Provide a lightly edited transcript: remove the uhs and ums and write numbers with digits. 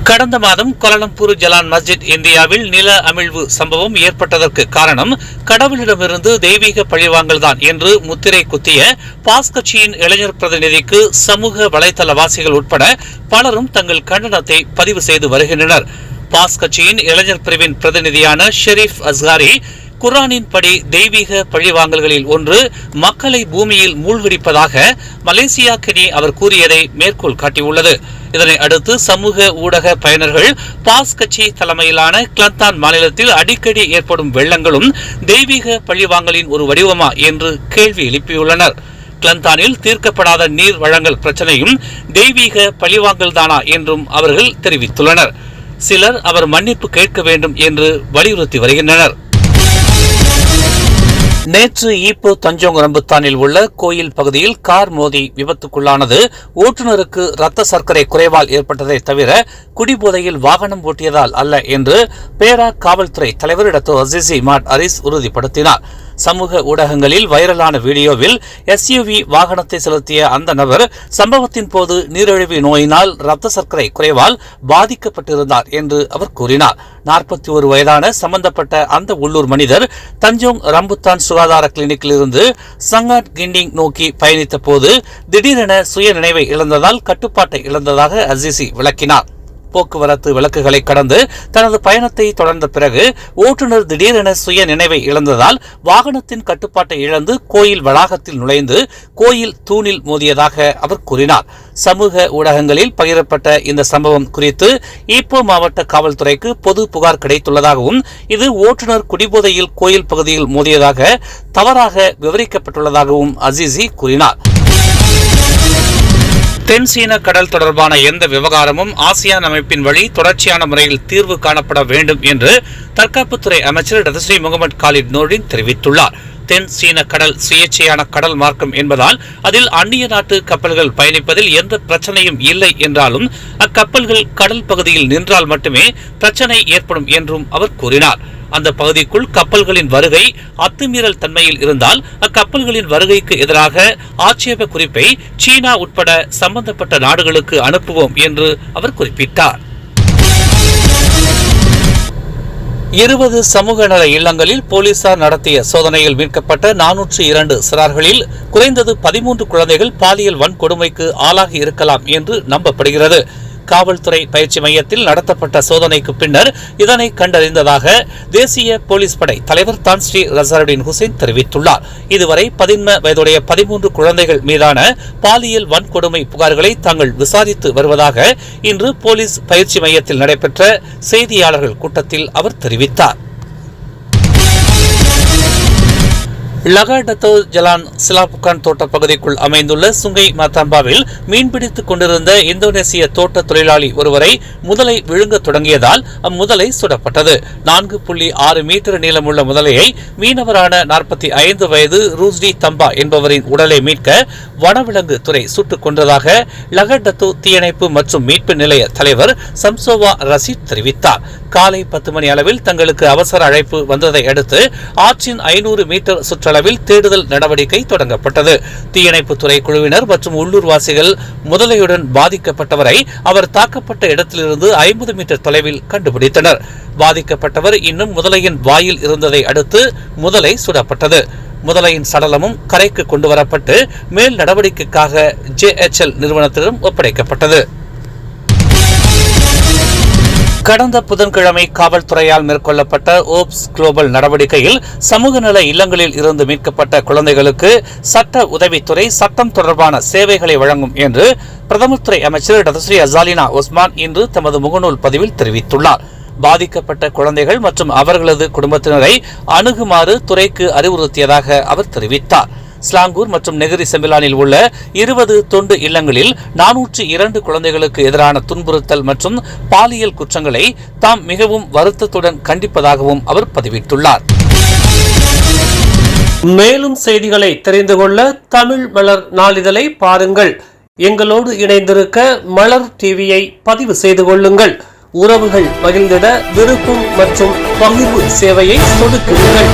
கடந்த மாதம் கோலாலம்பூர் ஜலான் மஸ்ஜித் இந்தியாவில் நில அமிழ்வு சம்பவம் ஏற்பட்டதற்கு காரணம் கடவுளிடமிருந்து தெய்வீக பழிவாங்கல்தான் என்று முத்திரை குத்திய பாஸ் கட்சியின் இளைஞர் பிரதிநிதிக்கு சமூக வலைதளவாசிகள் உட்பட பலரும் தங்கள் கண்டனத்தை பதிவு செய்து வருகின்றனர். பாஸ் கட்சியின் இளைஞர் பிரிவின் பிரதிநிதியான ஷெரீப் அஸ்காரி குர்ஆனின் படி தெய்வீக பழிவாங்கல்களில் ஒன்று மக்களை பூமியில் மூழ்கடிப்பதாக மலேசியாக்கெனி அவர் கூறியதை மேற்கோள் காட்டியுள்ளது. இதனை அடுத்து சமூக ஊடக பயனர்கள் பாஸ் கட்சி தலைமையிலான கிளந்தான் மாநிலத்தில் அடிக்கடி ஏற்படும் வெள்ளங்களும் தெய்வீக பழிவாங்கலின் ஒரு வடிவமா என்று கேள்வி எழுப்பியுள்ளனர். கிளந்தானில் தீர்க்கப்படாத நீர் வழங்கல் பிரச்சனையும் தெய்வீக பழிவாங்கல் தானா என்றும் அவர்கள் தெரிவித்துள்ளனர். சிலர் அவர் மன்னிப்பு கேட்க வேண்டும் என்று வலியுறுத்தி வருகின்றனர். நேற்று ஈப்போ தஞ்சோங் ரம்புத்தானில் உள்ள கோயில் பகுதியில் கார் மோதி விபத்துக்குள்ளானது. ஓட்டுநருக்கு இரத்த சர்க்கரை குறைவால் ஏற்பட்டதை தவிர குடிபோதையில் வாகனம் ஓட்டியதால் அல்ல என்று பேரா காவல்துறை தலைவர் டாக்டர் அசீசி மாட் அரிஸ் உறுதிப்படுத்தினார். சமூக ஊடகங்களில் வைரலான வீடியோவில் எஸ்யூவி வாகனத்தை செலுத்திய அந்த நபர் சம்பவத்தின் போது நீரிழிவு நோயினால் இரத்த சர்க்கரை குறைவால் பாதிக்கப்பட்டிருந்தார் என்று அவர் கூறினார். 41 வயதான சம்பந்தப்பட்ட அந்த உள்ளூர் மனிதர் தஞ்சோங் ரம்புத்தான் சுகாதார கிளினிக்கில் இருந்து சங்காட் கிண்டிங் நோக்கி பயணித்த போது திடீரென சுய நினைவை இழந்ததால் கட்டுப்பாட்டை இழந்ததாக அசீசி விளக்கினார். போக்குவரத்து விளக்குகளை கடந்து தனது பயணத்தை தொடர்ந்த பிறகு ஓட்டுநர் திடீரென சுய நினைவை இழந்ததால் வாகனத்தின் கட்டுப்பாட்டை இழந்து கோயில் வளாகத்தில் நுழைந்து கோயில் தூணில் மோதியதாக அவர் கூறினார். சமூக ஊடகங்களில் பகிரப்பட்ட இந்த சம்பவம் குறித்து ஈப்போ மாவட்ட காவல்துறைக்கு பொது புகார் கிடைத்துள்ளதாகவும் இது ஓட்டுநர் குடிபோதையில் கோயில் பகுதியில் மோதியதாக தவறாக விவரிக்கப்பட்டுள்ளதாகவும் அசீசி கூறினார். தென் சீன கடல் தொடர்பான எந்த விவகாரமும் ஆசியான் அமைப்பின் வழி தொடர்ச்சியான முறையில் தீர்வு காணப்பட வேண்டும் என்று தற்காப்புத்துறை அமைச்சர் டதஸ்ரீ முகமது காலித் நூரின் தெரிவித்துள்ளார். தென் சீன கடல் சுயேட்சையான கடல் மார்க்கம் என்பதால் அதில் அந்நிய நாட்டு கப்பல்கள் பயணிப்பதில் எந்த பிரச்சனையும் இல்லை என்றாலும் அக்கப்பல்கள் கடல் பகுதியில் நின்றால் மட்டுமே பிரச்சனை ஏற்படும் என்றும் அவர் கூறினார். அந்த பகுதிக்குள் கப்பல்களின் வருகை அத்துமீறல் தன்மையில் இருந்தால் அக்கப்பல்களின் வருகைக்கு எதிராக ஆட்சேப குறிப்பை சீனா உட்பட சம்பந்தப்பட்ட நாடுகளுக்கு அனுப்புவோம் என்று அவர் குறிப்பிட்டார். 20 சமூக நல இல்லங்களில் போலீசார் நடத்திய சோதனையில் மீட்கப்பட்ட 402 சிறார்களில் குறைந்தது 13 குழந்தைகள் பாலியல் வன்கொடுமைக்கு ஆளாகி இருக்கலாம் என்று நம்பப்படுகிறது. காவல்துறை பயிற்சி மையத்தில் நடத்தப்பட்ட சோதனைக்கு பின்னர் இதனை கண்டறிந்ததாக தேசிய போலீஸ் படை தலைவர் தான் ஸ்ரீ ரசாருடின் ஹுசைன் தெரிவித்துள்ளார். இதுவரை 15 வயதுடைய 13 குழந்தைகள் மீதான பாலியல் வன்கொடுமை புகார்களை தாங்கள் விசாரித்து வருவதாக இன்று போலீஸ் பயிற்சி மையத்தில் நடைபெற்ற செய்தியாளர்கள் கூட்டத்தில் அவர் தெரிவித்தார். லகாடத்தோ ஜலான் சிலாபுக்கான் தோட்ட பகுதிக்குள் அமைந்துள்ள சுங்கை மாத்தாம்பாவில் மீன்பிடித்துக் கொண்டிருந்த இந்தோனேசிய தோட்ட தொழிலாளி ஒருவரை முதலை விழுங்க தொடங்கியதால் அம்முதலை சுடப்பட்டது. 4.6 மீட்டர் நீளமுள்ள முதலையை மீனவரான 45 வயது ரூஸ்டி தம்பா என்பவரின் உடலை மீட்க வனவிலங்கு துறை சுட்டுக் கொண்டதாக லகாடத்தோ தீயணைப்பு மற்றும் மீட்பு நிலைய தலைவர் சம்சோவா ரசீத் தெரிவித்தார். காலை 10 மணி அளவில் தங்களுக்கு அவசர அழைப்பு வந்ததை அடுத்து ஆற்றின் 500 மீட்டர் சுற்றளவில் தேடுதல் நடவடிக்கை தொடங்கப்பட்டது. தீயணைப்புத்துறை குழுவினர் மற்றும் உள்ளூர்வாசிகள் முதலையுடன் பாதிக்கப்பட்டவரை அவர் தாக்கப்பட்ட இடத்திலிருந்து 50 மீட்டர் தொலைவில் கண்டுபிடித்தனர். பாதிக்கப்பட்டவர் இன்னும் முதலையின் வாயில் இருந்ததை அடுத்து முதலை சுடப்பட்டது. முதலையின் சடலமும் கரைக்கு கொண்டுவரப்பட்டு மேல் நடவடிக்கைக்காக JHL நிறுவனத்திடம் ஒப்படைக்கப்பட்டது. கடந்த புதன்கிழமை காவல்துறையால் மேற்கொள்ளப்பட்ட ஓப்ஸ் குளோபல் நடவடிக்கையில் சமூக நல இல்லங்களில் இருந்து மீட்கப்பட்ட குழந்தைகளுக்கு சட்ட உதவித்துறை சட்டம் தொடர்பான சேவைகளை வழங்கும் என்று பிரதமர் துறை அமைச்சர் டதஸ்ரீ அசாலினா ஒஸ்மான் இன்று தமது முகநூல் பதிவில் தெரிவித்துள்ளார். பாதிக்கப்பட்ட குழந்தைகள் மற்றும் அவர்களது குடும்பத்தினரை அணுகுமாறு துறைக்கு அறிவுறுத்தியதாக அவர் தெரிவித்தார். ஸ்லாங்கூர் மற்றும் நெகிரி செம்பிலானில் உள்ள 20 தொண்டு இல்லங்களில் 402 குழந்தைகளுக்கு எதிரான துன்புறுத்தல் மற்றும் பாலியல் குற்றங்களை தாம் மிகவும் வருத்தத்துடன் கண்டிப்பதாகவும் அவர் பதிவிட்டுள்ளார். மேலும் செய்திகளை தெரிந்து கொள்ள தமிழ் மலர் நாளிதழை பாருங்கள். எங்களோடு இணைந்திருக்க மலர் டிவியை பதிவு செய்து கொள்ளுங்கள். உறவுகள் மகிழ்ந்திட விருப்பம் மற்றும் பகிர்வு சேவையை சொடுக்குங்கள்.